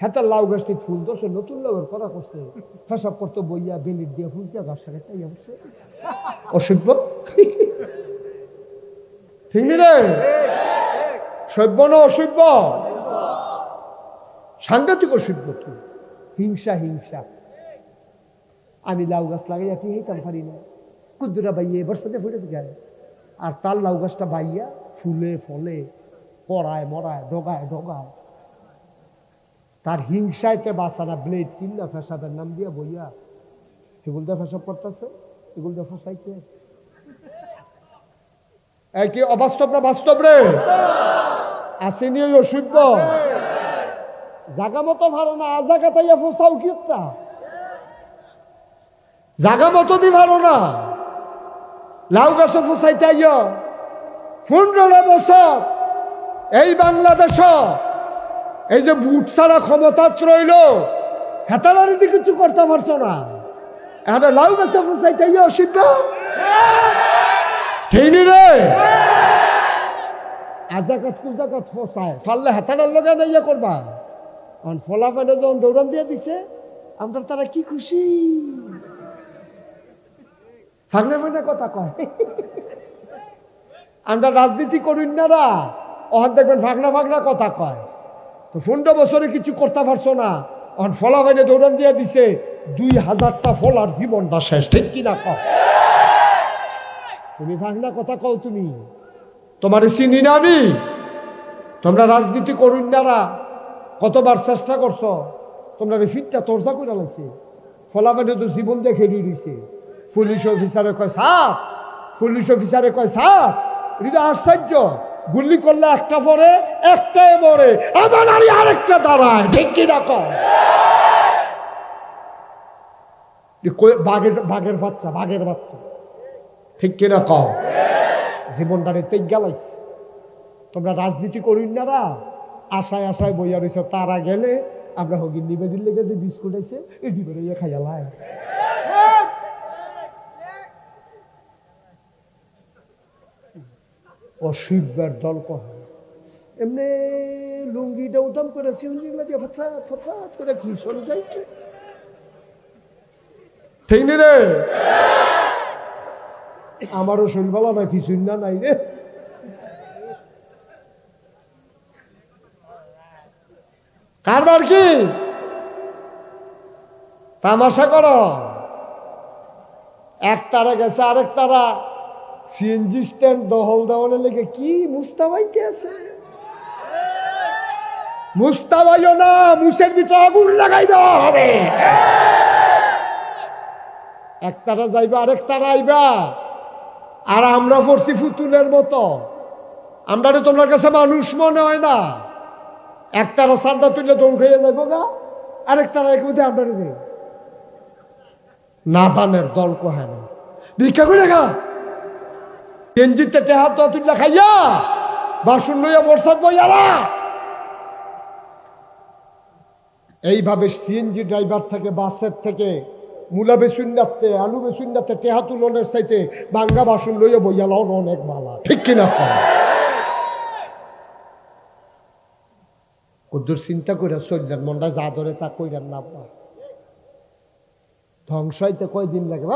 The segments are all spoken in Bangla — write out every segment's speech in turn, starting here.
হেতার লাউ গাছটি ফুল দোষে নতুন লাউয়ের করা করছে ফেসব করতো বইয়া বেলির দিয়ে ফুল দিয়া গাছ সাথে তাই অবশ্য অসভ্য ঠিক রে সভ্য না অসভ্য সাংঘাতিক অসভ্য তুই হিংসা হিংসা আমি লাউ গাছ লাগাইয়া তুই হইতাম পারি না কুদ্দুরা বাইয়ে বর্ষাতে ফুটে গায়ে আর তার লাউ গাছটা বাইয়া ফুলে ফলে কড়ায় মরায় ডগায় ডগায় তার হিংসাইতে বাসানা ব্লেড কিনলা ফেসাবের নাম দিয়া বইয়া এগুল দিয়ে ফেসব করতেছে এগুল দিয়ে ফসাইতে এই কি অবাস্তব না বাস্তব রে আসেনি ওই অসভ্য জাগা মতো ভালো না আজাগা তাইয়া ফসাও কি একটা জাগা মতো দি ভালো না লাউ গাছও ফসাইতে আইয় 15 বছর এই বাংলাদেশ এই যে বুট ছাড়া ক্ষমতা রইল হেতালারি দিয়ে কিছু করতে পারছো না এখন লাউ গাছে ফসাইতে আইয় অসভ্য ঠিক নি রে আজাকাত কুজাকাত ফসায় ফাললে হেতালার লগে না ইয়ে করবা কারণ ফলা পানে যখন দৌড়ান দিয়ে দিছে আমরা তারা কি খুশি ফাগনা ফাগনা কথা কয় আমরা রাজনীতি করুন না রা অহন দেখবেন ফাগনা ফাগনা কথা কয় তো 15 বছরে কিছু করতে পারছো না অহন ফলা পানে দৌড়ান দিয়ে দিছে 2000টা ফলার জীবনটা শেষ ঠিক কিনা কও তুমি ফাগনা কথা কও তুমি তোমার চিনি না আমি তোমরা রাজনীতি করুন না রা কতবার চেষ্টা করছো তোমরা ফিটটা তরজা করে লাগছে ফলা পানে তো জীবন দেখে দিয়েছে পুলিশ অফিসারে কয় সাপ পুলিশ অফিসারে কয় সাপ এটা আশ্চর্য গুলি করলে একটা পরে একটাই মরে আবার আরেকটা দাঁড়ায় ঠিক কিনা কয় বাঘের বাচ্চা ঠিক কিনা কও জীবনটারে তেজ গেলাইছে তোমরা রাজনীতি করুন না রা আশায় আশায় বইয়া রয়েছ তারা গেলে আমরা হগিন নিবেদিন লেগে যে বিস্কুট আছে এই ডিবের খাইয়া লাই অসভ্যের দল কহ এমনি লুঙ্গিটা উঠাম করে সিউঞ্জিগুলা দিয়ে ফটফাট করে কি শোন যাইছে ঠিক নি রে আমারও শৈলবালা না কিছুই না নাই রে কারবার কি তামাশা করো এক তারা গেছে আরেক তারা সিএনজি স্ট্যান্ড দহল দেওয়ানের লেগে কি মুস্তাবাইতে আছে মুস্তাবাইও না মুসের ভিতরে আগুন লাগাই দেওয়া হবে এক তারা যাইবা আরেক তারা আইবা আর আমরা পড়ছি ফুতুলের মতো আমরা তোমার কাছে মানুষ মনে হয় না এক তারা সাদা তুললে দৌড় খেয়ে যাবো গা আরেক তারা এক মধ্যে আমরা না দানের দল কহে না ভিক্ষা করে গা গেঞ্জিতে টেহা তো তুললে খাইয়া বাসন লইয়া বর্ষাত বইয়ালা এইভাবে সিএনজি ড্রাইভার থেকে বাসের থেকে মূলা বেসুন্ডাতে আলু বেসুন্ডাতে টেহা তুলনের চাইতে ভাঙ্গা বাসন লইয়া বইয়ালাও অনেক ভালা ঠিক কিনা কদ্দুর চিন্তা করে চললেন মনটা যা ধরে তা কইলেন না ধ্বংস হইতে কয়দিন লাগে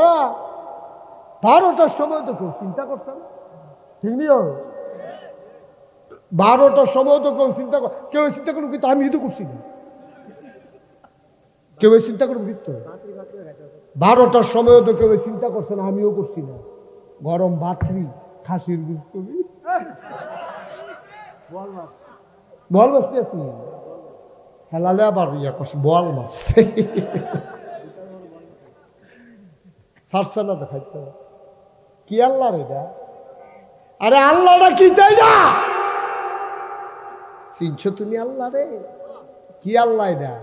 12টার সময় তো কেউ চিন্তা করছেন ঠিক নিও 12টার সময় তো কেউ চিন্তা করুন কিন্তু আমি তো করছি না কেউ চিন্তা করুন কিন্তু 12টার সময় তো কেউ চিন্তা করছে না আমিও করছি না গরম ভাতরি খাসির বীজ তুমি বল মাছ নিয়েছি হেলালে আবার ইয়া করছি বল মাছ ফারসা না দেখাইতে কি আল্লাহ রে আরে আল্লাহটা কি তাই না চিনছো তুমি আল্লাহ রে কি আল্লাহ এটা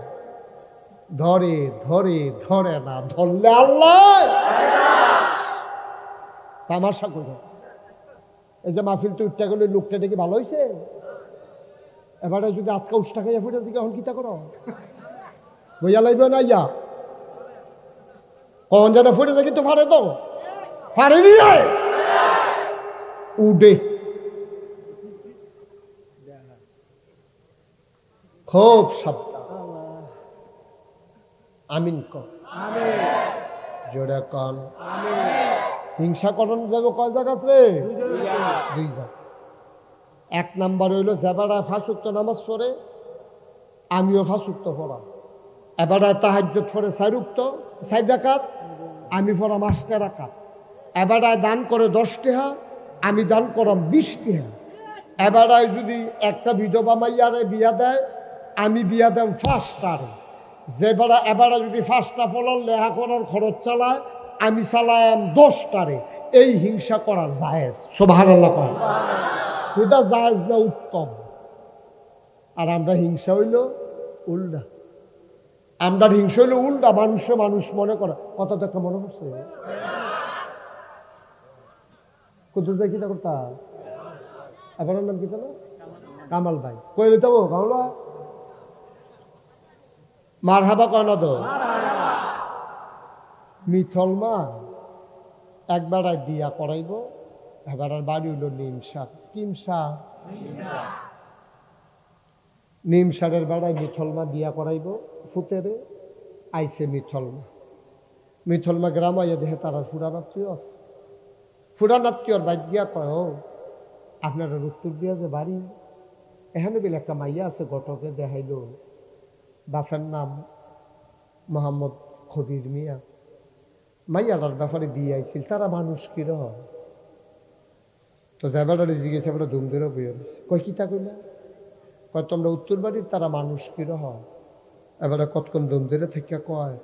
ধরে ধরে ধরে না ধরলে আল্লাহ তামাশা করে এই যে মাহফিল তো উঠতে গেলে লোকটা দেখি ভালো হয়েছে এবারে যদি আটকা উষ্টা খাইয়া ফুটে দিকে এখন কিতা করো বইয়া লাগবে না ইয়া কখন যেন ফুটে যায় কিন্তু ফারে তো ফারেনি রে উডে খুব সাবধান আমিন কর, জোরে কন। হিংসা করণ যাবে কয় জায়গাত রে? দুই জায়গা। এক নাম্বার হইল যেবারা ফাঁসুক্ত নামাজ পড়ে, আমিও ফাঁসুক্ত পড়া। এবারে তাহাজ্জুদ পড়ে 4 রাকাত, আমি পড়াম 8 রাকাত। এবারে দান করে 10 টাকা, আমি দান করাম 20 টাকা। এবারে যদি একটা বিধবা মাইয়ারে বিয়া দেয়, আমি বিয়া দেম 5টারে। যেবারে এবারে যদি 5টা ফলার লেহা করার খরচ চালায়, আমি চালায়াম 10টারে। এই হিংসা করা জায়েজ। সুবহানাল্লাহ কয়। এটা জায়েজ না উত্তম। আর আমরা হিংসা হইল উল্টা। আমরা হিংসা হইল উল্টা, মানুষে মানুষ মনে করা। কথা তো একটা মনে করছে কুতুর দেখি তা করতা। আপনার নাম কি তো না? কামাল ভাই। কই লইতে বো কামাল ভাই? মার হাবা কয় না তো? মিথল মা একবার বিয়া করাইব, এবার আর বাড়ি হইল নিমসা। কিমসা? নিমসারের বেড়ায় মিথলমা বিয়া করাইব ফুতেরে। আইসে মিথলমা গ্রাম আইয়া দেখে তারা ফুরানাত্মীয় আছে। ফুরানাত্মীয়র বাইক গিয়া কয়, ও আপনারা উত্তর দিয়া যে বাড়ি, এখানে বেলে একটা মাইয়া আছে, ঘটকে দেখাইল। বাপের নাম মোহাম্মদ খবির মিয়া। মাইয়াটার ব্যাপারে বিয়ে আইছিল, তারা মানুষ কিরহ। তো যাবারে জিজ্ঞেস আমরা ধুম ধরে বইয়া কয় কিতা কইলা? কয় তোমরা উত্তর বাড়ির তারা মানুষ কিরহ। এবারে কতক্ষণ ধুম ধরে থেকে কয়,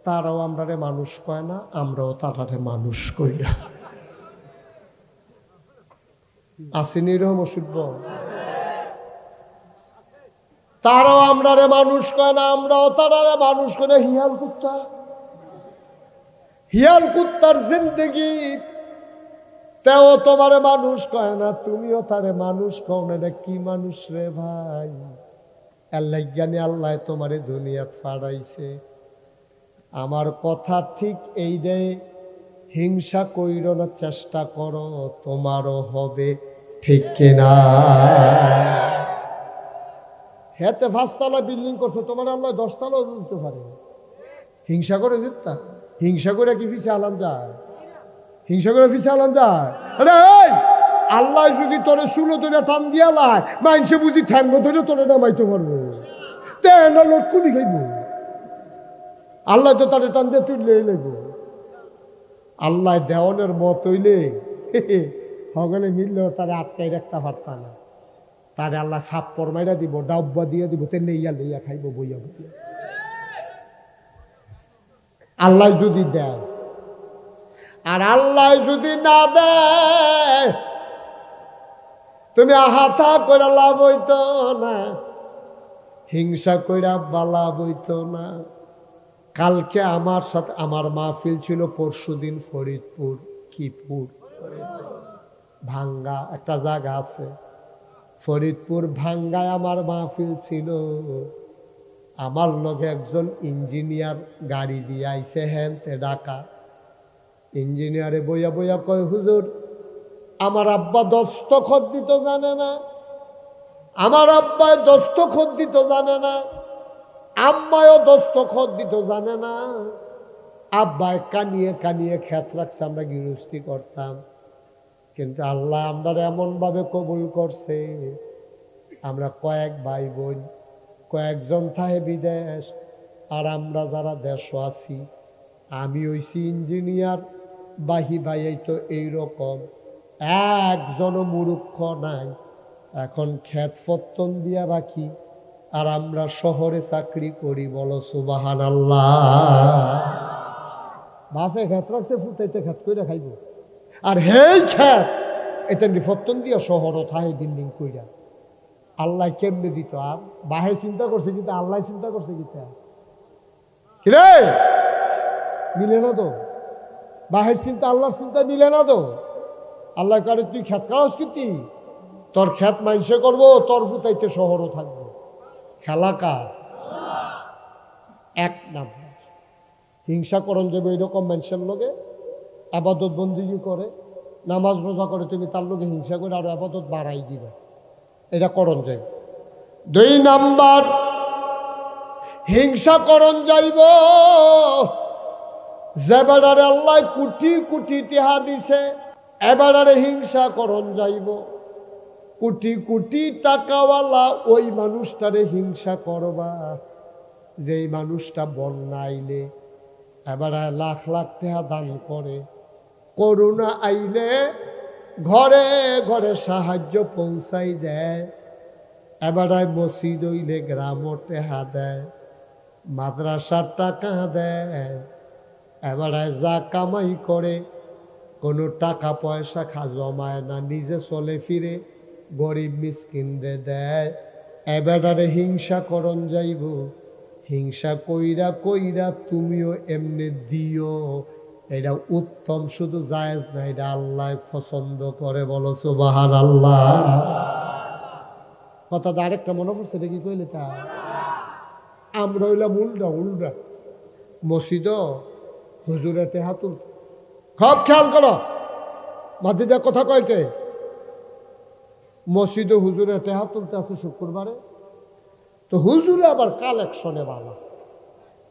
তারাও আমরারে মানুষ কয় না, আমরাও তারারে মানুষ কই না। আসেনি রহম অসুভ। তারাও আমরারে মানুষ কয় না, আমরাও তারারে মানুষ কয় না। হিয়াল কুত্তা, হিয়াল কুত্তার জিন্দেগি। তেও তোমারে মানুষ কয় না, তুমিও তারে মানুষ কও না। এটা কি মানুষ রে ভাই? আল্লাহ জ্ঞানী, আল্লাহ তোমারে দুনিয়াত ফাড়াইছে। আমার কথা ঠিক এই রে, হিংসা কইর না, চেষ্টা করো, তোমারও হবে। ঠিক কিনা? হেতে 5তলা বিল্ডিং করছো, তোমার আল্লাহ 10তলাও দিতে পারে। হিংসা করে দিতা? হিংসা করে কি পিছিয়ে আলান যায়? হিংসা করে পিছিয়ে আলান যায়? আরে আল্লাহ যদি তোরে চুলো ধরে টান দিয়া লাই, মানুষে বুঝি ঠ্যাঙ্গ ধরে তোরে নামাইতে পারবো? তেন লোট কুনি খাইব? আল্লাহ তো তারে টান দিয়ে তুললে লাগব। আল্লাহ দেওয়ানের মত হইলে হগলে মিললেও তারে আটকাই রাখতে পারতা না। তারে আল্লাহ সাপ্পর মাইরা দিব, ডাব্বা দিয়ে দিব, তে লইয়া লইয়া খাইব বইয়া বইয়া। আল্লাহ যদি দেয়, আর আল্লাহ যদি না দেয়, তুমি আহাতা করে লাভ হইতো না, হিংসা কইরা বালা বইতো না। কালকে আমার সাথে আমার মাহফিল ছিল, পরশুদিন ফরিদপুর। কিপুর ভাঙ্গা একটা জায়গা আছে, ফরিদপুর ভাঙ্গায় আমার মাহফিল ছিল। আমার লগে একজন ইঞ্জিনিয়ার গাড়ি দিয়ে আইসে, হেনতে ঢাকা। ইঞ্জিনিয়ারে বইয়া বইয়া কয়, হুজুর আমার আব্বা দস্তখত দিতে জানে না, আমার আব্বায় দস্তখত দিতে জানে না, আম্মায়ও দস্তখত দিতে জানে না। আব্বায় কানিয়ে কানিয়ে খেত রাখছে, আমরা গৃহস্থী করতাম। কিন্তু আল্লাহ আমরা এমন ভাবে কবুল করছে, আমরা কয়েক ভাই বোন, কয়েকজন থাকে বিদেশ, আর আমরা যারা দেশ আছি। আমি হইছি ইঞ্জিনিয়ার, বাহি ভাই তো এইরকম, একজনও মূর্খ নাই। এখন ক্ষেত ফত্তন দিয়া রাখি, আর আমরা শহরে চাকরি করি। বলো সুবহানাল্লাহ। বাপে ক্ষেত রাখছে, ফুটাইতে ক্ষেত কইরা খাইব। আর হেই ক্ষেত এটা ফত্তন দিয়া শহরও থাহে বিল্ডিং কইরা। আল্লাহ কেমনে দিত? আর বাহে চিন্তা করছে, কিন্তু আল্লাহ চিন্তা করছে কিতা? কিরে মিলে না তো? বাহের চিন্তা আল্লাহর চিন্তা মিলে না তো? আল্লাহ কারে তুই ক্ষেত কাজ কিতি, তোর ক্ষেত মাইনসে করবো, তোর ফুটাইতে শহরও থাকবো। খেলা কার? এক নাম্বার হিংসা করণ যাবে এরকম মানুষের লোকে। আবাদত বন্দিগি করে, নামাজ রোজা করে, তুমি তার লোকে হিংসা করে আরো আবাদত বাড়াই দিবে, এটা করণ যাবে। 2 নাম্বার হিংসা করণ যাইব। যেবারে আল্লাহ কোটি কোটি টিহা দিছে, এবারে হিংসা করণ যাইব। কোটি কোটি টাকাওয়ালা ওই মানুষটারে হিংসা করবা যেই মানুষটা বন্যাইলে এবারে লাখ লাখ টাকা দান করে। করোনা আইলে ঘরে ঘরে সাহায্য পৌঁছাই দেয়। এবারে মসজিদ হইলে গ্রামও টেহা দেয়, মাদ্রাসার টাকা দেয়। এবারে যা কামাই করে কোনো টাকা পয়সা জমায় না, নিজে চলে ফিরে গরিব মিসকিনরে দেয়। এবারে হিংসা করণ যাইব। হিংসা কইরা কইরা তুমিও এমনি দিও, এটা উত্তম, শুধু জায়েজ না, এটা আল্লাহ পছন্দ করে। বলো সুবহানাল্লাহ। কথাটা আরেকটা মনে পড়ছে, এটা কি কইলে তা আমরা হইলাম উল্টা উল্টা। মসজিদ হুজুরের টেহা তুল, খুব খেয়াল করো, মাঝে কথা কয় কে? মসজিদে হুজুরের টেহা তুলতে আছে শুক্রবারে, তো হুজুরে আবার কালেকশনে ভালো।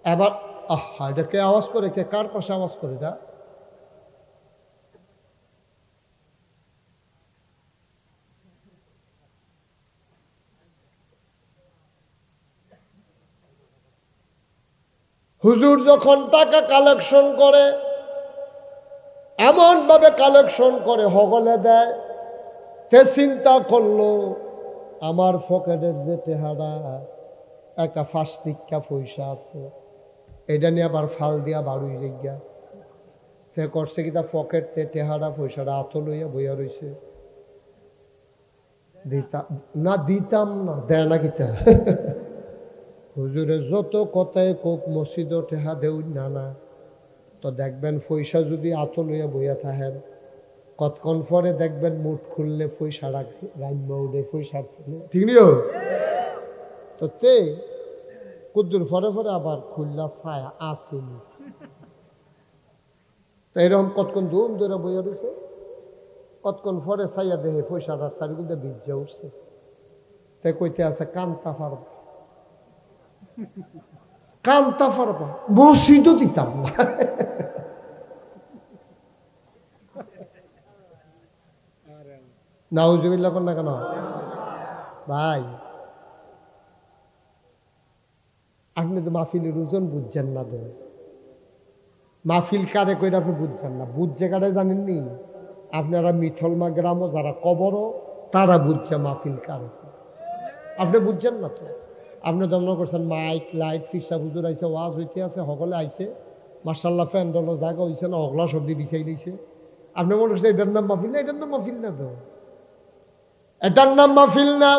এবার এটা কে আওয়াজ করে? কে কার পাশে আওয়াজ করে? এটা হুজুর যখন টাকা কালেকশন করে এমন ভাবে কালেকশন করে হগলে দেয়। তে চিন্তা করলো আমার পকেটের যে টেহারা একটা ফাস্টিকা পয়সা আছে, এটা নিয়ে আবার ফাল দিয়া বাড়ুই লেগা তে করছে কি, তা পকেট তে টেহারা পয়সাটা আত লইয়া বইয়া রইছে। দিতাম না, দেয় না কিতা। হুজুরে যত কথায় কোক মসজিদ টেহা দেউ না না, তো দেখবেন পয়সা যদি আত লইয়া বইয়া থাকেন, কতক্ষণ পরে দেখবেন মুঠ খুললে পয়সা রাখবে উঠে পয়সা ঠিক নিও। তো তে কুদ্দুর পরে পরে আবার খুললা ছায়া আসেনি। তো এরকম কতক্ষণ ধুম ধরে বইয়া রয়েছে, কতক্ষণ পরে ছাইয়া দেহে পয়সাটার চারিগুলো ভিজা উঠছে। তাই কইতে আছে কান্তা পারবা, কান্তা পারবা, মসজিদও দিতাম না। নাউজুবিল্লাহ কর না কেন ভাই? আপনি তো মাহফিলের ওজন বুঝছেন না। দেন মাহফিল কারে কইরা আপনি বুঝছেন না, বুঝছে কারে জানেননি? আপনারা মিঠলমা গ্রামও যারা কবরও তারা বুঝছে মাহফিল কারে। আপনি বুঝছেন না তো। আপনি দমন করছেন মাইক লাইট ফিসা হুজুর আইসে, ওয়াজ হইতে আছে, সকলে আইছে, মার্শাল্লাহ ফ্যান্ডলো জায়গা হয়েছে না, অগলা সবজি বিছাই লইছে। আপনি মনে করছেন এটার নাম মাহফিল না? এটার নাম মাহফিল না তো, এটার নাম মাহফিল না।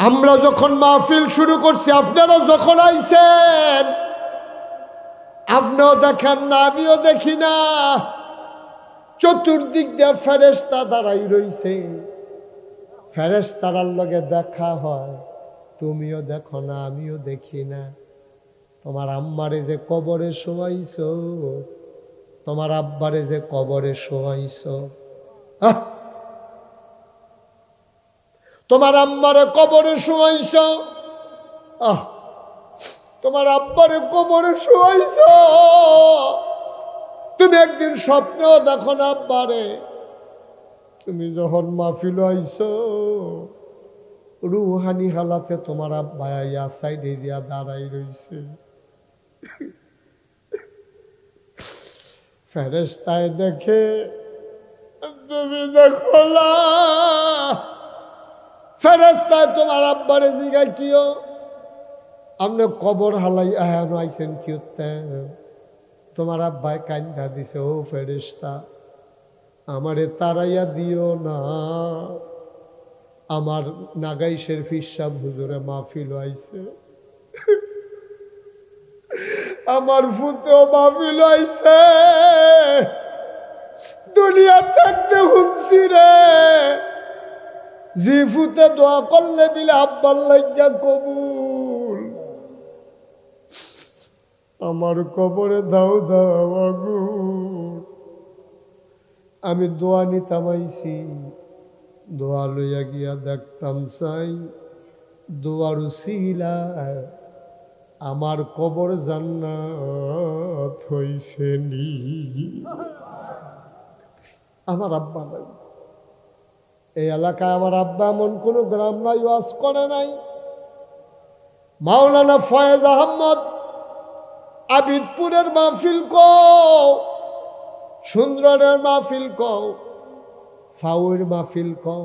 আমরা যখন মাহফিল শুরু করছি, আপনারা যখন আইছেন, আপনিও দেখেন না, আমিও দেখি না, চতুর্দিক দিয়ে ফেরেশতা দাঁড়াই রইছে। ফেরেশতার লগে দেখা হয়, তুমিও দেখো না, আমিও দেখি না। তোমার আম্মারে যে কবরে শোয়াইছো, তোমার আব্বারে যে কবরে শোয়াইছো, তোমার আম্মারে কবরে শোয়াইছো, তোমার আব্বারে কবরে শোয়াইছো। তুমি একদিন স্বপ্নেও দেখো না আব্বারে। তুমি যখন মাহফিল আইছো, রুহানি হালাতে তোমার আব্বা আইয়া সাইডে দিয়া দাঁড়াই রইছে। ফেরেশতায় দেখে, তুমি দেখো না। ফেরেশতায় তোমার আব্বারে জিগাই কিও, আপনি কবর হালাই আহানো আইছেন কি হতে? তোমার আব্বাই কান্দা দিছে, ও ফেরেশতা আমারে তারাইয়া দিও না, আমার নাগাইশের ফিসাব হুজুরে মাহফিল আইছে, আমার ফুতেও মাহফিল আইছে, দুনিয়া থাকতে হুনছি রে, জি ফুতে দোয়া করলে বিলে আব্বার লাগিয়া কবুল, আমার কবরে দাও দাও আগুন। আমি দোয়া নিতাম আইছি, দোয়া লইয়া গিয়া দেখতাম চাই দোয়ার উসিলায় আমার কবর জান্নাত হইছে নি। আমার আব্বা নাই, এই এলাকায় আমার আব্বা এমন কোনো গ্রাম নাই ওয়াজ করে নাই। মাওলানা ফয়েজ আহমদ আবিদপুরের মাহফিল কও, সুন্দরের মাহফিল কও, ফাউর মাহফিল কও,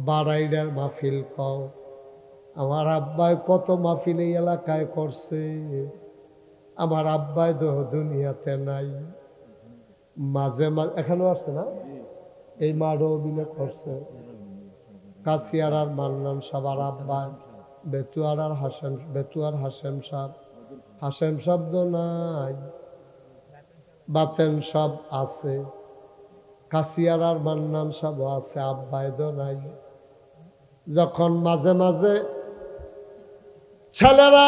বারাইডার মাহফিল কও, আমার আব্বায় কত মাহফিল এই এলাকায় করছে। আমার আব্বাই তো দুনিয়াতে নাই, মাঝে মাঝে এখানেও আসছে না, এই মারও বিলে করছে। কাশিয়ার আর মান্নান সাবার আব্বাই, বেতুয়ার আর হাসেম, বেতুয়ার হাসেম সাহ, হাসেম শব্দ নাই, বাতেন সব আছে। কাশিয়ার আর মান্নান সব আছে, আব্বাই তো নাই। যখন মাঝে মাঝে ছেলেরা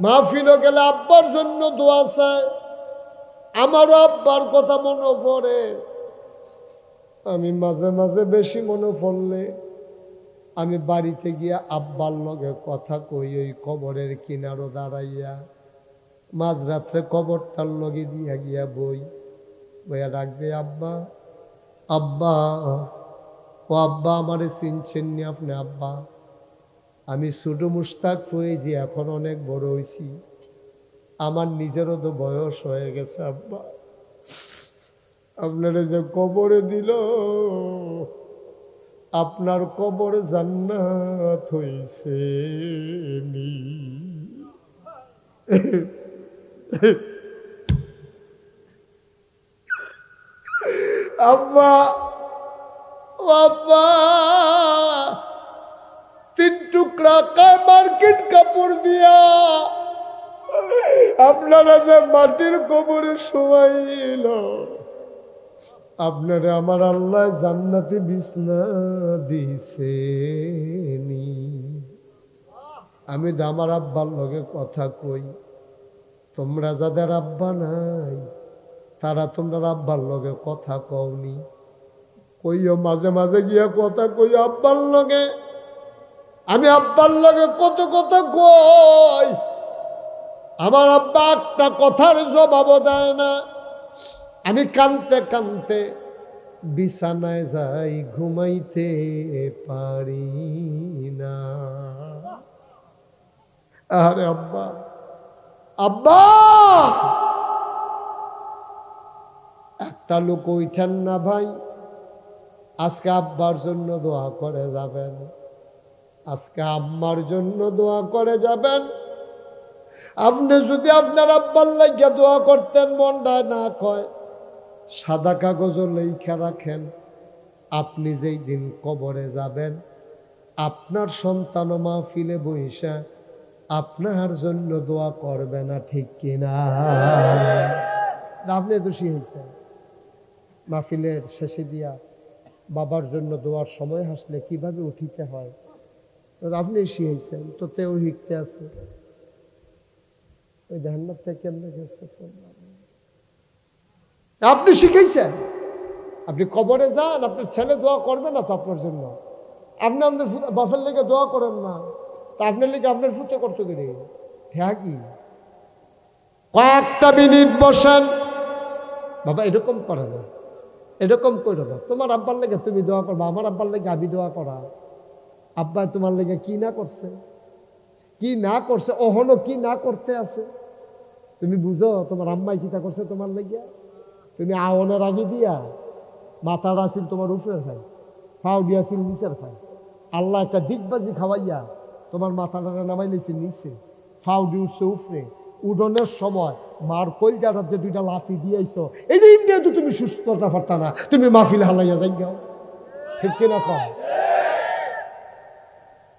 মাহফিলে গেলে আব্বার জন্য দোয়া চায়, আমারও আব্বার কথা মনে পড়ে। আমি মাঝে মাঝে বেশি মনে পড়লে আমি বাড়িতে গিয়া আব্বার লগে কথা কই, ওই কবরের কিনারো দাঁড়াইয়া মাঝরাত্রে কবরটার লগে দিয়া গিয়া বই, বইয়া ডাকবে আব্বা, আব্বা, ও আব্বা আমারে চিনছেন নি আপনি আব্বা? আমি ছোট মুস্তাক হয়েছি, এখন অনেক বড় হয়েছি, আমার নিজেরও তো বয়স হয়ে গেছে আব্বা, আপনারা যে কবরে দিল, আপনার কবর জান্নাত হইছে নি। আব্বা, ও আব্বা, 3 টুকরা মার্কিন কাপড় দিয়া আপনারা যে মাটির কবরে শোয়াইল, আপনারা আমার আল্লাহ জান্নাতে বিছনা দিছে নি। আমি তো আমার আব্বার লগে কথা কই, তোমরা যাদের আব্বা নাই তারা তোমরা আব্বার লগে কথা কওনি, কইও মাঝে মাঝে গিয়া কথা কইও আব্বার লগে। আমি আব্বার লগে কত কথা কই, আমার আব্বা একটা কথার জবাব দেয় না। আমি কানতে কানতে বিছানায় যাই, ঘুমাইতে পারি না। আরে আব্বা, আব্বা, একটা লোক উঠেন না ভাই, আজকে আব্বার জন্য দোয়া করে যাবেন, আজকে আম্মার জন্য দোয়া করে যাবেন। আপনি যদি আপনার আব্বার লাগিয়া দোয়া করতেন, মনটা না কয়, সাদা কাগজ লেখা রাখেন, আপনি যেই দিন কবরে যাবেন আপনার সন্তান মাহফিলে বইসা আপনার জন্য দোয়া করবে না, ঠিক কিনা? আপনি তো শিখেছেন মাহফিলের শেষে দিয়া বাবার জন্য দোয়ার সময় হাসলে কিভাবে উঠিতে হয়, আপনি শিখেছেন তো, তেও শিখতে আছে। ওই জান্নাত থেকে কেমনে গেছে আপনি শিখাইছেন। আপনি কবরে যান, আপনার ছেলে দোয়া করবে না তো আপনার জন্য, আপনি আপনার বাপের লেগে দোয়া করেন না, তা আপনার লেগে আপনার ফুটে করতে গেলে হ্যাঁ কি? কয়েকটা মিনিট বসেন বাবা, এরকম করে না, এরকম করো না। তোমার আব্বার লেগে তুমি দোয়া করবা, আমার আব্বার লেগে আমি দোয়া করা। আব্বা তোমার লেগে কি না করছে, কি না করছে, অহনো কি না করতে আছে তুমি বুঝো? তোমার আম্মাই কিতা করছে তোমার লেগে? তুমি আওয়ানের আগে দিয়া মাথাটা আসিল তোমার উপরের খাই, ফাও দিয়াছিল নিচের খাই, আল্লাহ একটা দিকবাজি খাওয়াইয়া তোমার মাথাটা নামাই নিয়েছে নিচে, ফাও দিয়ে উঠছে উপরে। উডনের সময় মার কলজাটা যে 2টা লাথি দিয়েছ, এই যে তো তুমি সুস্থতা পারতা না, তুমি মাহফিল হালাইয়া যাই গাও, ঠিক কিনা কম?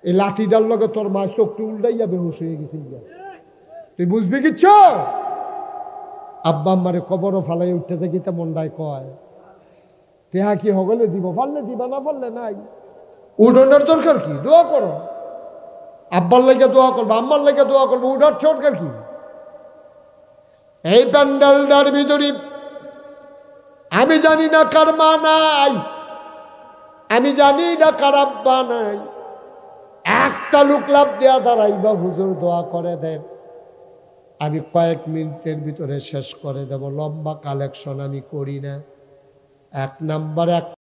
এই লাঠিটার লগে তোর মা চোখটি উল্টাইয়া বেহুশ হয়ে গেছে, তুই বুঝবি কিচ্ছু? আব্বা আম্মারে কবরও ফালাই উঠতেছে গীতা মন্ডায় কয়, তেহা কি হগলে দিব, পারলে দিবা, না পারলে নাই। উডনের দরকার কি? দোয়া করো, আব্বার লেগে দোয়া করবো, আম্মার লেগে দোয়া করবো, উডার দরকার কি? এই প্যান্ডেলটার ভিতরে আমি জানি না কার মা নাই, আমি জানি না কার আব্বা নাই, একটা একটা লোক লাভ দেয়া দাঁড়াইবা, হুজুর দোয়া করে দেন, আমি কয়েক মিনিটের ভিতরে শেষ করে দেব, লম্বা কালেকশন আমি করি না। এক নাম্বার, এক